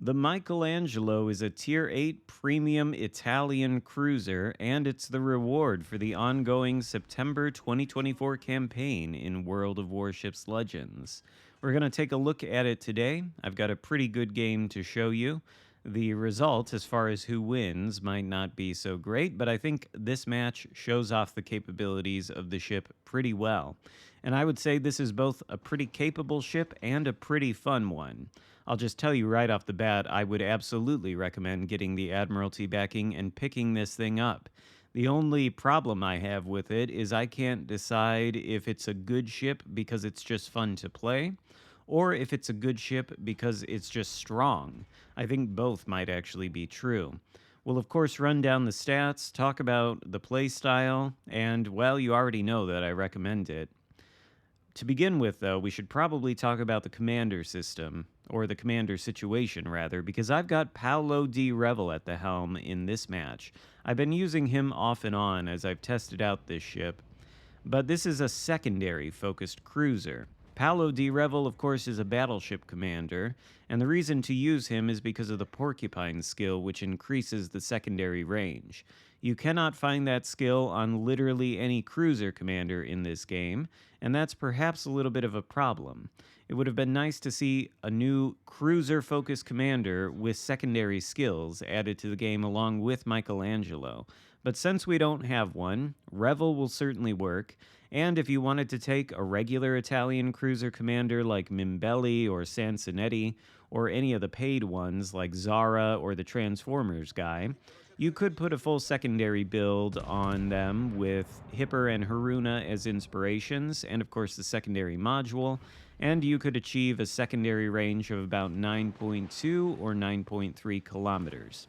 The Michelangelo is a Tier 8 premium Italian cruiser, and it's the reward for the ongoing September 2024 campaign in World of Warships Legends. We're going to take a look at it today. I've got a pretty good game to show you. The result, as far as who wins, might not be so great, but I think this match shows off the capabilities of the ship pretty well. And I would say this is both a pretty capable ship and a pretty fun one. I'll just tell you right off the bat, I would absolutely recommend getting the Admiralty backing and picking this thing up. The only problem I have with it is I can't decide if it's a good ship because it's just fun to play, or if it's a good ship because it's just strong. I think both might actually be true. We'll, of course, run down the stats, talk about the playstyle, and, well, you already know that I recommend it. To begin with, though, we should probably talk about the commander system, or the commander situation, rather, because I've got Paolo di Revel at the helm in this match. I've been using him off and on as I've tested out this ship, but this is a secondary-focused cruiser. Paolo di Revel, of course, is a battleship commander, and the reason to use him is because of the porcupine skill, which increases the secondary range. You cannot find that skill on literally any cruiser commander in this game, and that's perhaps a little bit of a problem. It would have been nice to see a new cruiser-focused commander with secondary skills added to the game along with Michelangelo. But since we don't have one, Revel will certainly work, and if you wanted to take a regular Italian cruiser commander like Mimbelli or Sansonetti, or any of the paid ones like Zara or the Transformers guy, you could put a full secondary build on them with Hipper and Haruna as inspirations, and of course the secondary module, and you could achieve a secondary range of about 9.2 or 9.3 kilometers.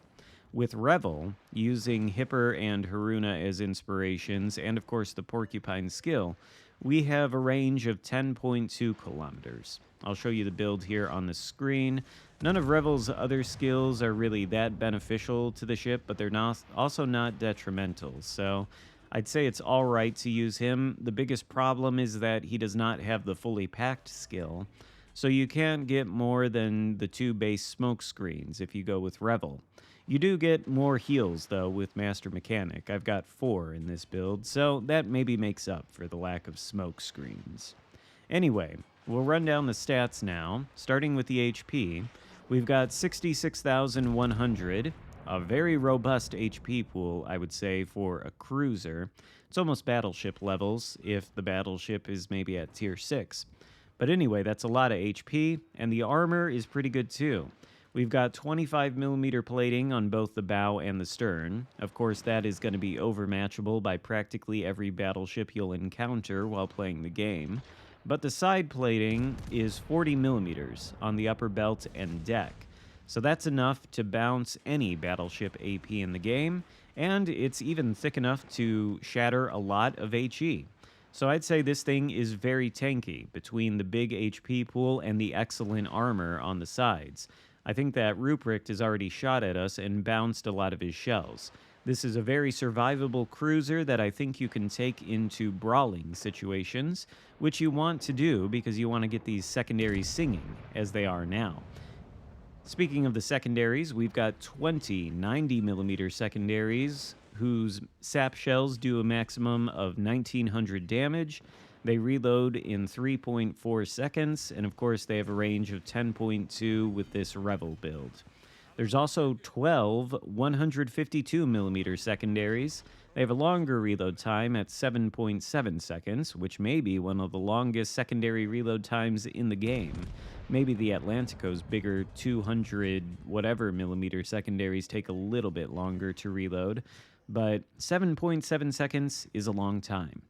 With Revel, using Hipper and Haruna as inspirations, and of course the Porcupine skill, we have a range of 10.2 kilometers. I'll show you the build here on the screen. None of Revel's other skills are really that beneficial to the ship, but they're also not detrimental, so I'd say it's all right to use him. The biggest problem is that he does not have the fully packed skill, so you can't get more than the 2 base smoke screens if you go with Revel. You do get more heals, though, with Master Mechanic. I've got 4 in this build, so that maybe makes up for the lack of smoke screens. Anyway, we'll run down the stats now, starting with the HP. We've got 66,100, a very robust HP pool, I would say, for a cruiser. It's almost battleship levels, if the battleship is maybe at tier 6. But anyway, that's a lot of HP, and the armor is pretty good too. We've got 25mm plating on both the bow and the stern. Of course, that is going to be overmatchable by practically every battleship you'll encounter while playing the game. But the side plating is 40mm on the upper belt and deck. So that's enough to bounce any battleship AP in the game, and it's even thick enough to shatter a lot of HE. So I'd say this thing is very tanky between the big HP pool and the excellent armor on the sides. I think that Ruprecht has already shot at us and bounced a lot of his shells. This is a very survivable cruiser that I think you can take into brawling situations, which you want to do because you want to get these secondaries singing, as they are now. Speaking of the secondaries, we've got 20 90mm secondaries whose sap shells do a maximum of 1900 damage. They reload in 3.4 seconds, and of course they have a range of 10.2 with this Revel build. There's also 12 152mm secondaries. They have a longer reload time at 7.7 seconds, which may be one of the longest secondary reload times in the game. Maybe the Atlantico's bigger 200 whatever millimeter secondaries take a little bit longer to reload, but 7.7 seconds is a long time.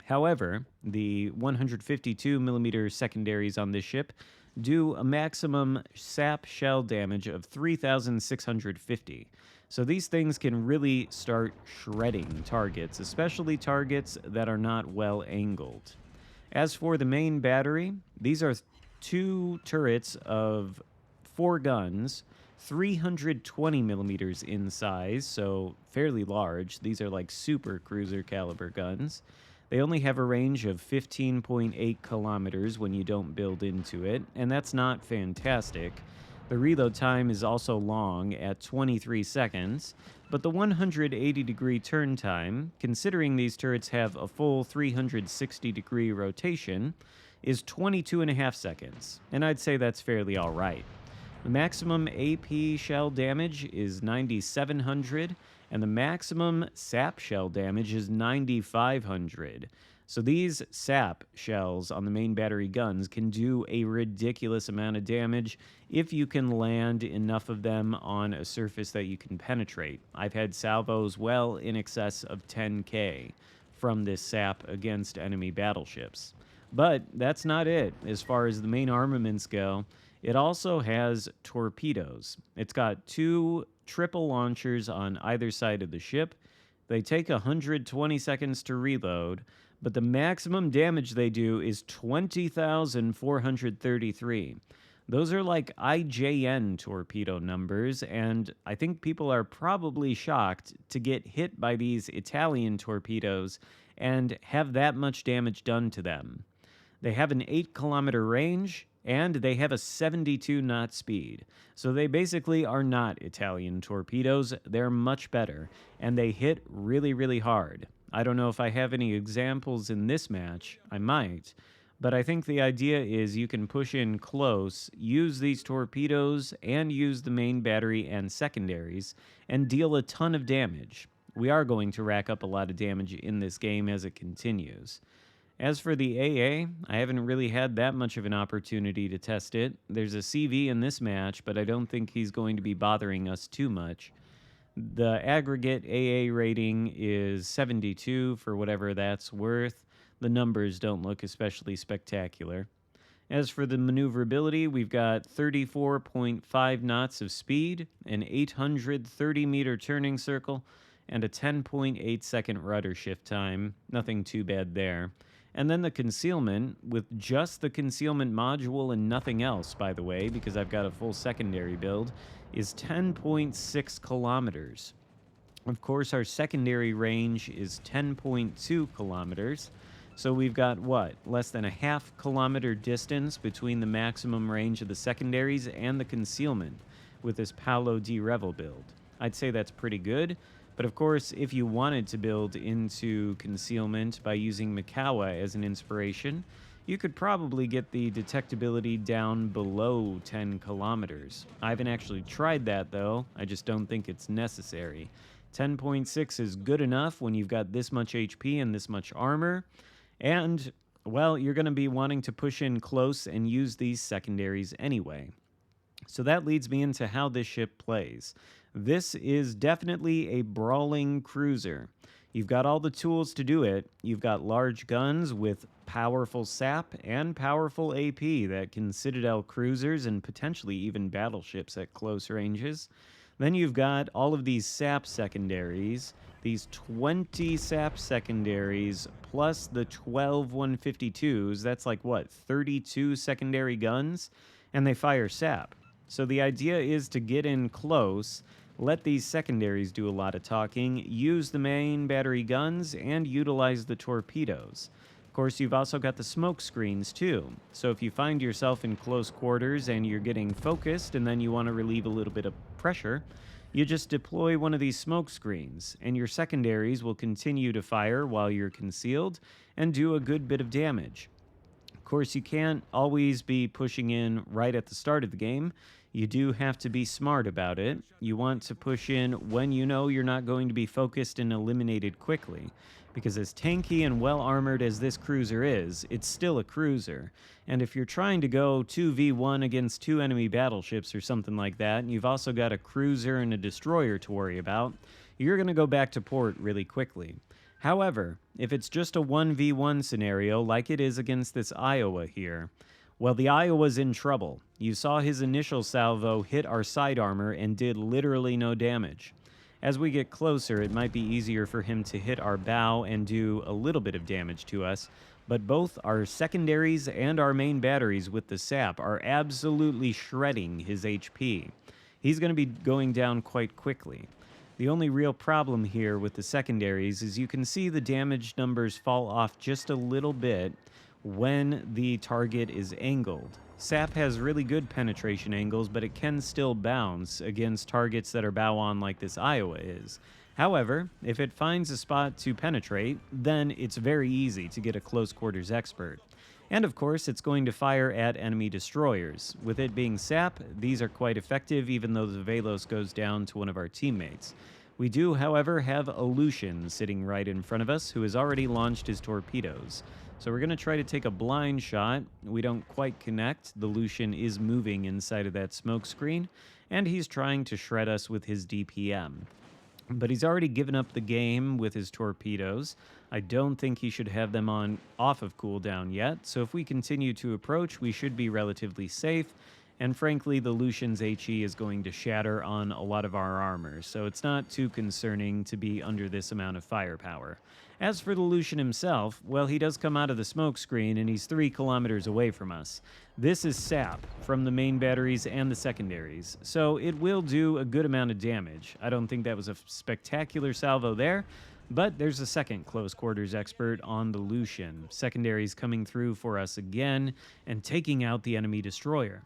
However, the 152mm secondaries on this ship do a maximum sap shell damage of 3,650. So these things can really start shredding targets, especially targets that are not well angled. As for the main battery, these are 2 turrets of 4 guns, 320mm in size, so fairly large. These are like super cruiser caliber guns. They only have a range of 15.8 kilometers when you don't build into it, and that's not fantastic. The reload time is also long at 23 seconds, but the 180-degree turn time, considering these turrets have a full 360-degree rotation, is 22 and a half seconds, and I'd say that's fairly alright. The maximum AP shell damage is 9,700, and the maximum sap shell damage is 9,500. So these sap shells on the main battery guns can do a ridiculous amount of damage if you can land enough of them on a surface that you can penetrate. I've had salvos well in excess of 10k from this sap against enemy battleships. But that's not it as far as the main armaments go. It also has torpedoes. It's got two triple launchers on either side of the ship. They take 120 seconds to reload, but the maximum damage they do is 20,433. Those are like IJN torpedo numbers, and I think people are probably shocked to get hit by these Italian torpedoes and have that much damage done to them. They have an 8-kilometer range, and they have a 72-knot speed. So they basically are not Italian torpedoes. They're much better, and they hit really, really hard. I don't know if I have any examples in this match. I might. But I think the idea is you can push in close, use these torpedoes, and use the main battery and secondaries, and deal a ton of damage. We are going to rack up a lot of damage in this game as it continues. As for the AA, I haven't really had that much of an opportunity to test it. There's a CV in this match, but I don't think he's going to be bothering us too much. The aggregate AA rating is 72 for whatever that's worth. The numbers don't look especially spectacular. As for the maneuverability, we've got 34.5 knots of speed, an 830-meter turning circle, and a 10.8-second rudder shift time. Nothing too bad there. And then the concealment, with just the concealment module and nothing else, by the way, because I've got a full secondary build, is 10.6 kilometers. Of course, our secondary range is 10.2 kilometers. So we've got, what, less than a half-kilometer distance between the maximum range of the secondaries and the concealment with this Paolo di Revel build. I'd say that's pretty good. But of course, if you wanted to build into concealment by using Mikawa as an inspiration, you could probably get the detectability down below 10 kilometers. I haven't actually tried that, though. I just don't think it's necessary. 10.6 is good enough when you've got this much HP and this much armor. And, well, you're going to be wanting to push in close and use these secondaries anyway. So that leads me into how this ship plays. This is definitely a brawling cruiser. You've got all the tools to do it. You've got large guns with powerful sap and powerful AP that can citadel cruisers and potentially even battleships at close ranges. Then you've got all of these sap secondaries, these 20 sap secondaries plus the 12 152s. That's like, what, 32 secondary guns? And they fire sap. So the idea is to get in close, let these secondaries do a lot of talking, use the main battery guns, and utilize the torpedoes. Of course, you've also got the smoke screens, too. So if you find yourself in close quarters and you're getting focused and then you want to relieve a little bit of pressure, you just deploy one of these smoke screens, and your secondaries will continue to fire while you're concealed and do a good bit of damage. Of course, you can't always be pushing in right at the start of the game. You do have to be smart about it. You want to push in when you know you're not going to be focused and eliminated quickly. Because as tanky and well-armored as this cruiser is, it's still a cruiser. And if you're trying to go 2v1 against 2 enemy battleships or something like that, and you've also got a cruiser and a destroyer to worry about, you're going to go back to port really quickly. However, if it's just a 1v1 scenario like it is against this Iowa here, well, the Iowa's in trouble. You saw his initial salvo hit our side armor and did literally no damage. As we get closer, it might be easier for him to hit our bow and do a little bit of damage to us, but both our secondaries and our main batteries with the sap are absolutely shredding his HP. He's going to be going down quite quickly. The only real problem here with the secondaries is you can see the damage numbers fall off just a little bit when the target is angled. Sap has really good penetration angles, but it can still bounce against targets that are bow on like this Iowa is. However, if it finds a spot to penetrate, then it's very easy to get a close quarters expert. And of course, it's going to fire at enemy destroyers. With it being Sap, these are quite effective even though the Velos goes down to one of our teammates. We do, however, have a Lucian sitting right in front of us who has already launched his torpedoes. So we're going to try to take a blind shot. We don't quite connect. The Lucian is moving inside of that smoke screen, and he's trying to shred us with his DPM. But he's already given up the game with his torpedoes. I don't think he should have them on off of cooldown yet, so if we continue to approach, we should be relatively safe. And frankly, the Lucian's HE is going to shatter on a lot of our armor, so it's not too concerning to be under this amount of firepower. As for the Lucian himself, well, he does come out of the smoke screen, and he's 3 kilometers away from us. This is sap from the main batteries and the secondaries, so it will do a good amount of damage. I don't think that was a spectacular salvo there, but there's a second close quarters expert on the Lucian. Secondaries coming through for us again and taking out the enemy destroyer.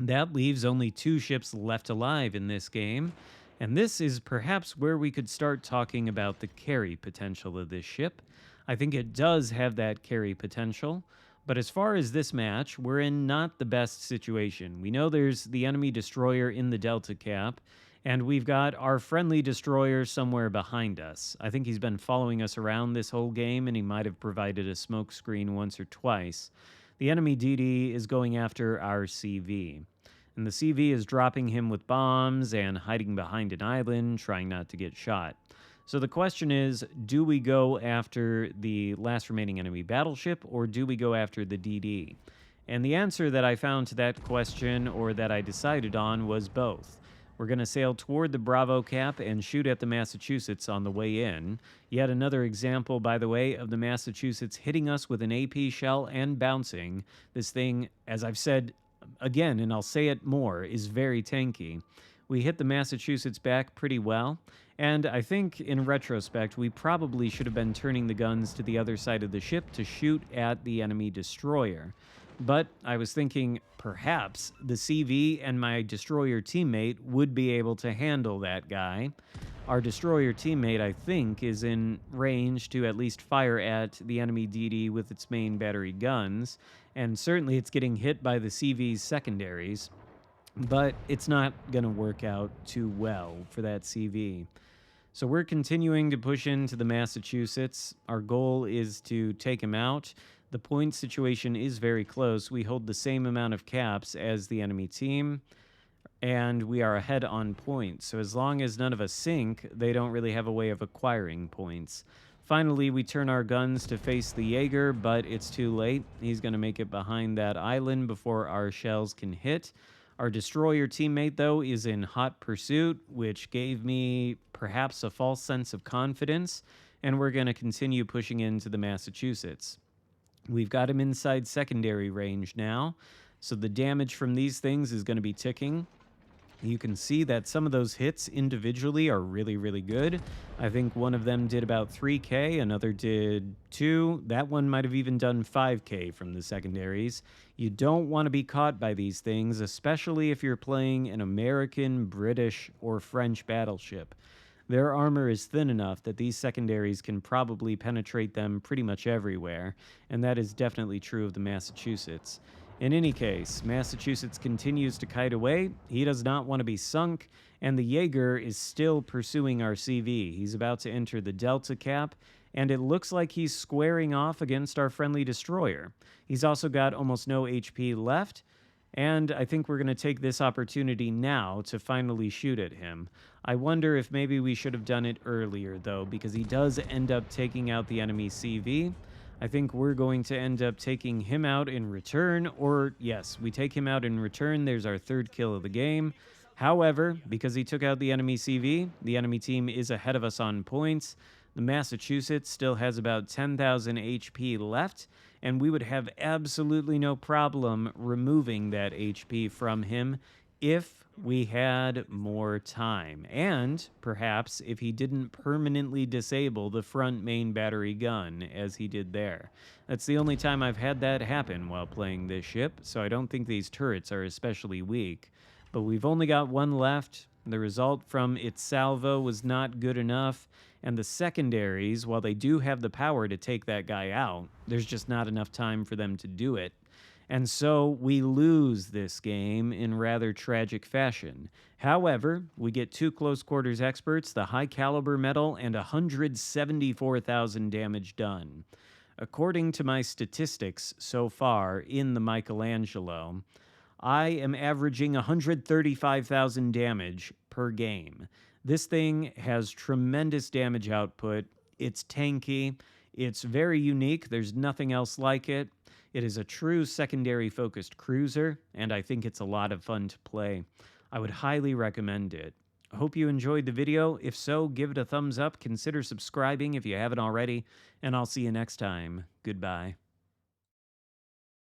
That leaves only 2 ships left alive in this game, and this is perhaps where we could start talking about the carry potential of this ship. I think it does have that carry potential, but as far as this match, we're in not the best situation. We know there's the enemy destroyer in the Delta Cap, and we've got our friendly destroyer somewhere behind us. I think he's been following us around this whole game, and he might have provided a smoke screen once or twice. The enemy DD is going after our CV. And the CV is dropping him with bombs and hiding behind an island, trying not to get shot. So the question is, do we go after the last remaining enemy battleship, or do we go after the DD? And the answer that I found to that question, or that I decided on, was both. We're going to sail toward the Bravo Cap and shoot at the Massachusetts on the way in. Yet another example, by the way, of the Massachusetts hitting us with an AP shell and bouncing. This thing, as I've said again, and I'll say it more, is very tanky. We hit the Massachusetts back pretty well, and I think in retrospect, we probably should have been turning the guns to the other side of the ship to shoot at the enemy destroyer. But I was thinking perhaps the CV and my destroyer teammate would be able to handle that guy. Our destroyer teammate, I think, is in range to at least fire at the enemy DD with its main battery guns, and certainly it's getting hit by the CV's secondaries, but it's not going to work out too well for that CV. So we're continuing to push into the Massachusetts. Our goal is to take him out. The point situation is very close. We hold the same amount of caps as the enemy team, and we are ahead on points. So as long as none of us sink, they don't really have a way of acquiring points. Finally, we turn our guns to face the Jaeger, but it's too late. He's going to make it behind that island before our shells can hit. Our destroyer teammate, though, is in hot pursuit, which gave me perhaps a false sense of confidence, and we're going to continue pushing into the Massachusetts. We've got him inside secondary range now, so the damage from these things is going to be ticking. You can see that some of those hits individually are really, really good. I think one of them did about 3K, another did 2. That one might have even done 5K from the secondaries. You don't want to be caught by these things, especially if you're playing an American, British, or French battleship. Their armor is thin enough that these secondaries can probably penetrate them pretty much everywhere, and that is definitely true of the Massachusetts. In any case, Massachusetts continues to kite away. He does not want to be sunk, and the Jaeger is still pursuing our CV. He's about to enter the Delta Cap, and it looks like he's squaring off against our friendly destroyer. He's also got almost no HP left, and I think we're going to take this opportunity now to finally shoot at him. I wonder if maybe we should have done it earlier, though, because he does end up taking out the enemy CV. I think we're going to end up taking him out in return, or yes, we take him out in return. There's our 3rd kill of the game. However, because he took out the enemy CV, the enemy team is ahead of us on points. The Massachusetts still has about 10,000 HP left, and we would have absolutely no problem removing that HP from him if we had more time, and perhaps if he didn't permanently disable the front main battery gun as he did there. That's the only time I've had that happen while playing this ship, so I don't think these turrets are especially weak. But we've only got one left. The result from its salvo was not good enough, and the secondaries, while they do have the power to take that guy out, there's just not enough time for them to do it. And so we lose this game in rather tragic fashion. However, we get 2 close quarters experts, the high caliber medal, and 174,000 damage done. According to my statistics so far in the Michelangelo, I am averaging 135,000 damage per game. This thing has tremendous damage output. It's tanky. It's very unique. There's nothing else like it. It is a true secondary-focused cruiser, and I think it's a lot of fun to play. I would highly recommend it. I hope you enjoyed the video. If so, give it a thumbs up. Consider subscribing if you haven't already, and I'll see you next time. Goodbye.